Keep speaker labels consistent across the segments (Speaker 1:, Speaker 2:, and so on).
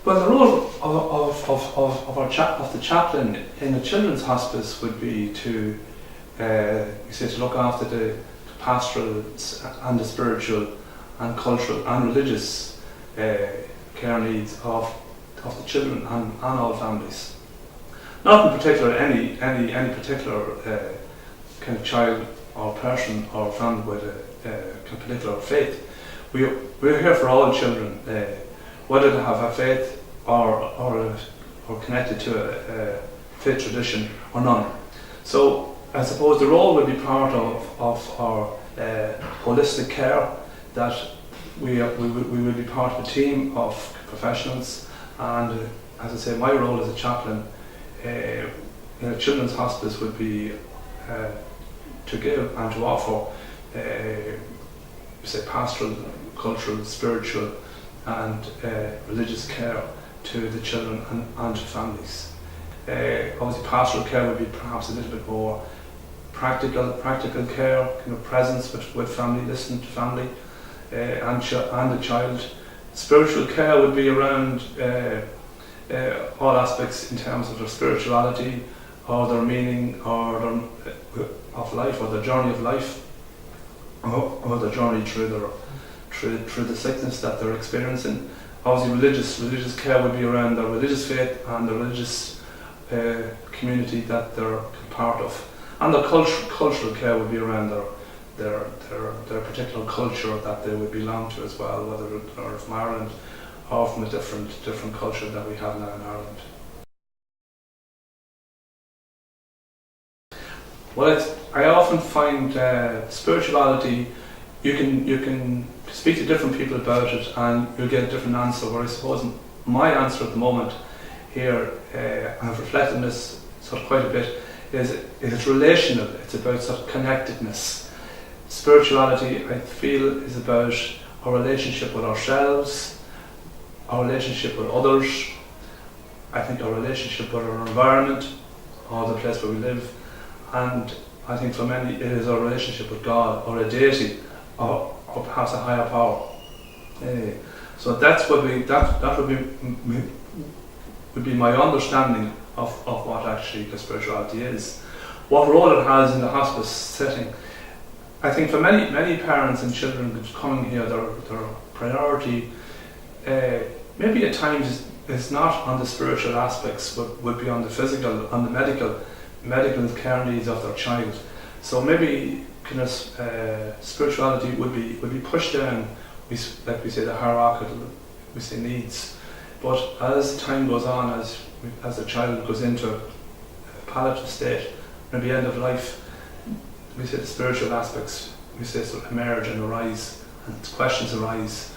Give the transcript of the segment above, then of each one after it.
Speaker 1: Well, the role of the chaplain in a children's hospice would be to to look after the pastoral and the spiritual and cultural and religious care needs of the children and all families. Not in particular any particular kind of child or person or family with a particular faith. We're here for all children, whether they have a faith or connected to a faith tradition or none. So I suppose the role will be part of our holistic care, that we will be part of a team of professionals, and as I say, my role as a chaplain in a children's hospice would be to give and to offer pastoral, cultural, spiritual and religious care to the children and to families. Obviously pastoral care would be perhaps a little bit more practical care, presence with family, listening to family and the child. Spiritual care would be around all aspects in terms of their spirituality or their meaning or of life, or their journey of life, or their journey through the sickness that they're experiencing. Obviously religious care would be around their religious faith and the religious community that they're part of. And the cultural care would be around their particular culture that they would belong to as well, whether they're from Ireland or from a different culture that we have now in Ireland. Well, I often find spirituality, you can speak to different people about it and you'll get a different answer, where I suppose my answer at the moment here, I've reflected on this sort of quite a bit, is it's relational. It's about sort of connectedness. Spirituality, I feel, is about our relationship with ourselves, our relationship with others, I think our relationship with our environment, or the place where we live, and I think for many it is our relationship with God, or a deity, or perhaps a higher power. So that would be my understanding of what actually the spirituality is. What role it has in the hospice setting. I think for many parents and children coming here, their priority maybe at times is not on the spiritual aspects, but would be on the physical, on the medical care needs of their child. So maybe kind of spirituality would be pushed down, like we say, the hierarchical, we say, needs. But as time goes on, as the child goes into a palliative state, maybe end of life, we say the spiritual aspects, we say, sort of emerge and arise, and questions arise.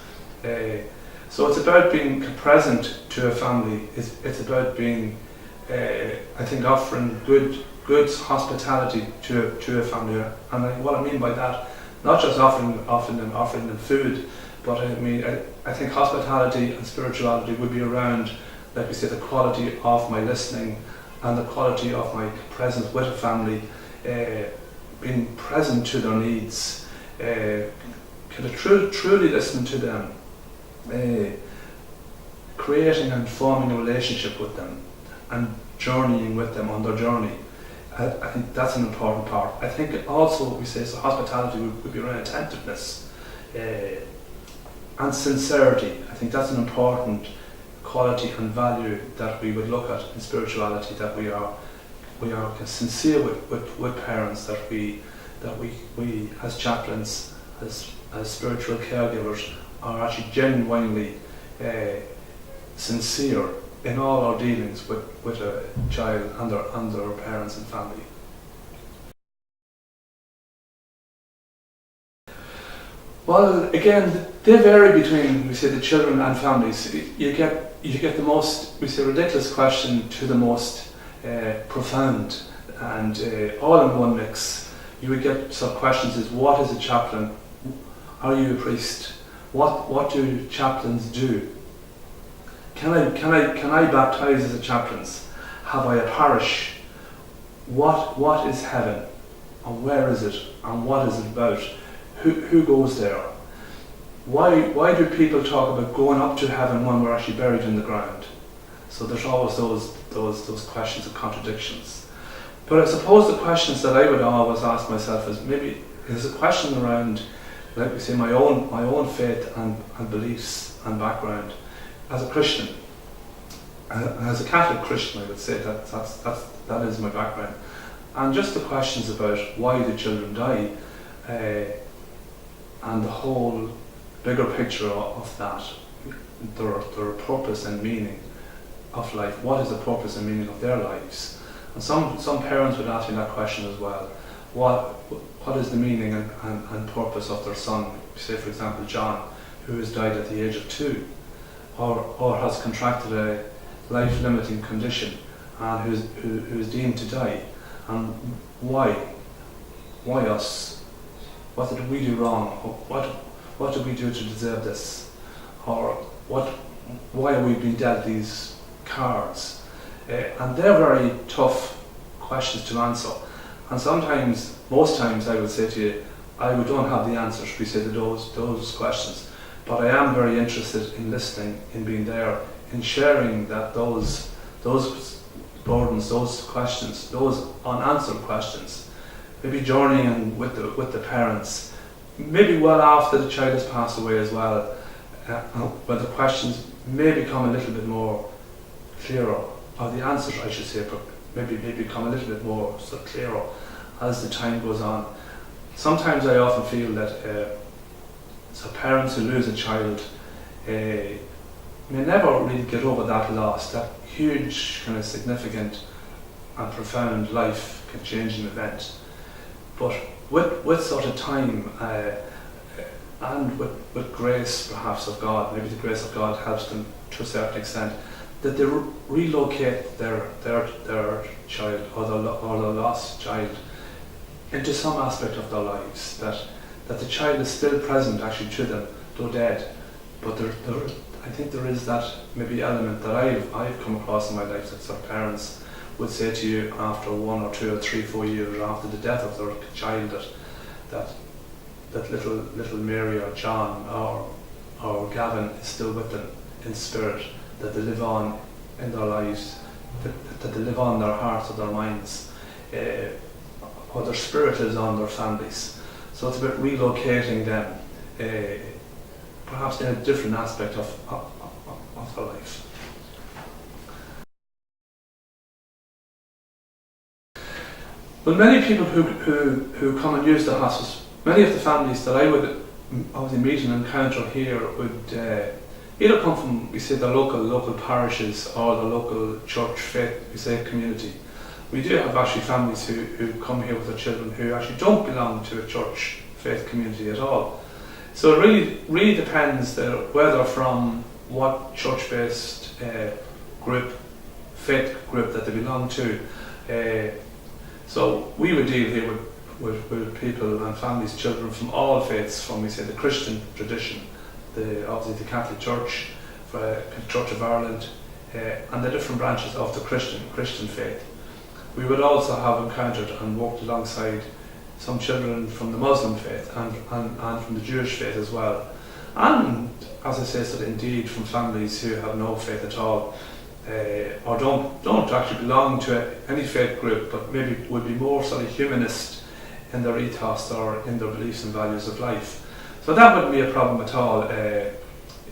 Speaker 1: So it's about being present to a family. It's about being, I think, offering good hospitality to a family. And what I mean by that, not just offering them food, but I mean, I think hospitality and spirituality would be around, like we say, the quality of my listening and the quality of my presence with a family, being present to their needs, kind of truly listening to them, creating and forming a relationship with them, and journeying with them on their journey. I think that's an important part. I think also we say, so hospitality would be around attentiveness and sincerity. I think that's an important quality and value that we would look at in spirituality, that we are sincere with parents, that we as chaplains, as spiritual caregivers, are actually genuinely sincere in all our dealings with a child and their parents and family. Well, again, they vary between, we say, the children and families. You get the most, we say, ridiculous question to the most profound, and all in one mix. You would get some questions as, what is a chaplain? Are you a priest? What do chaplains do? Can I baptize as a chaplain? Have I a parish? What is heaven? And where is it? And what is it about? Who goes there? why do people talk about going up to heaven when we're actually buried in the ground? So there's always those questions of contradictions. But I suppose the questions that I would always ask myself is maybe there's a question around, like we say, my own faith and beliefs and background as a Christian. As a Catholic Christian, I would say that is my background. And just the questions about why the children die, and the whole bigger picture of that, their purpose and meaning of life. What is the purpose and meaning of their lives? And some parents would ask me that question as well. What is the meaning and purpose of their son? Say, for example, John, who has died at the age of 2, or has contracted a life-limiting condition and who is deemed to die. And why? Why us? What did we do wrong? What did we do to deserve this? Or why are we being dealt these cards? And they're very tough questions to answer. And sometimes, most times, I would say to you, I don't have the answers, we say, to those questions. But I am very interested in listening, in being there, in sharing that those burdens, those questions, those unanswered questions, maybe journeying with the parents, maybe well after the child has passed away as well, where the questions may become a little bit more clearer, or the answers, I should say, maybe become a little bit more sort of clearer as the time goes on. Sometimes I often feel that so parents who lose a child may never really get over that loss, that huge kind of significant and profound life changing event. But with sort of time and with grace perhaps of God, maybe the grace of God helps them to a certain extent, that they relocate their child or their lost child into some aspect of their lives, that the child is still present actually to them, though dead. But I think there is that maybe element that I've come across in my life, that some parents would say to you after 1 or 2 or 3, 4 years after the death of their child, that little Mary or John or Gavin is still with them in spirit, that they live on in their lives, that they live on in their hearts or their minds, or their spirit is on their families. So it's about relocating them, perhaps in a different aspect of their life. Well, many people who come and use the hospice, many of the families that I would obviously meet and encounter here would either come from, we say, the local parishes or the local church faith, we say, community. We do have actually families who come here with their children who actually don't belong to a church faith community at all. So it really depends where they're from, what church-based faith group that they belong to. So we would deal here with people and families, children from all faiths, from, we say, the Christian tradition, obviously the Catholic Church, Church of Ireland, and the different branches of the Christian faith. We would also have encountered and worked alongside some children from the Muslim faith and from the Jewish faith as well. And, as I say, so indeed from families who have no faith at all, or don't actually belong to any faith group, but maybe would be more sort of humanist in their ethos or in their beliefs and values of life. So that wouldn't be a problem at all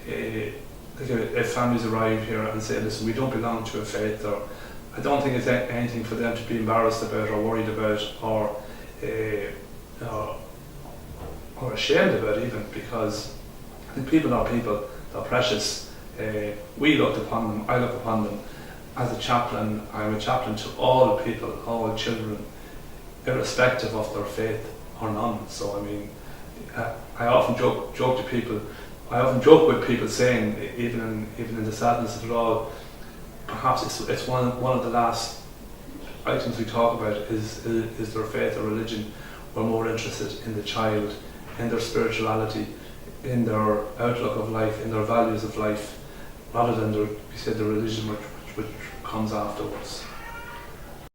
Speaker 1: if families arrive here and say, listen, we don't belong to a faith, or I don't think it's anything for them to be embarrassed about or worried about or ashamed about even, because I think people are people, they're precious. We look upon them, I look upon them as a chaplain. I'm a chaplain to all people, all children, irrespective of their faith or none. So I mean, I often joke to people, I often joke with people saying, even in the sadness of it all, perhaps it's one of the last items we talk about is their faith or religion. We're more interested in the child, in their spirituality, in their outlook of life, in their values of life, rather than the religion which comes afterwards.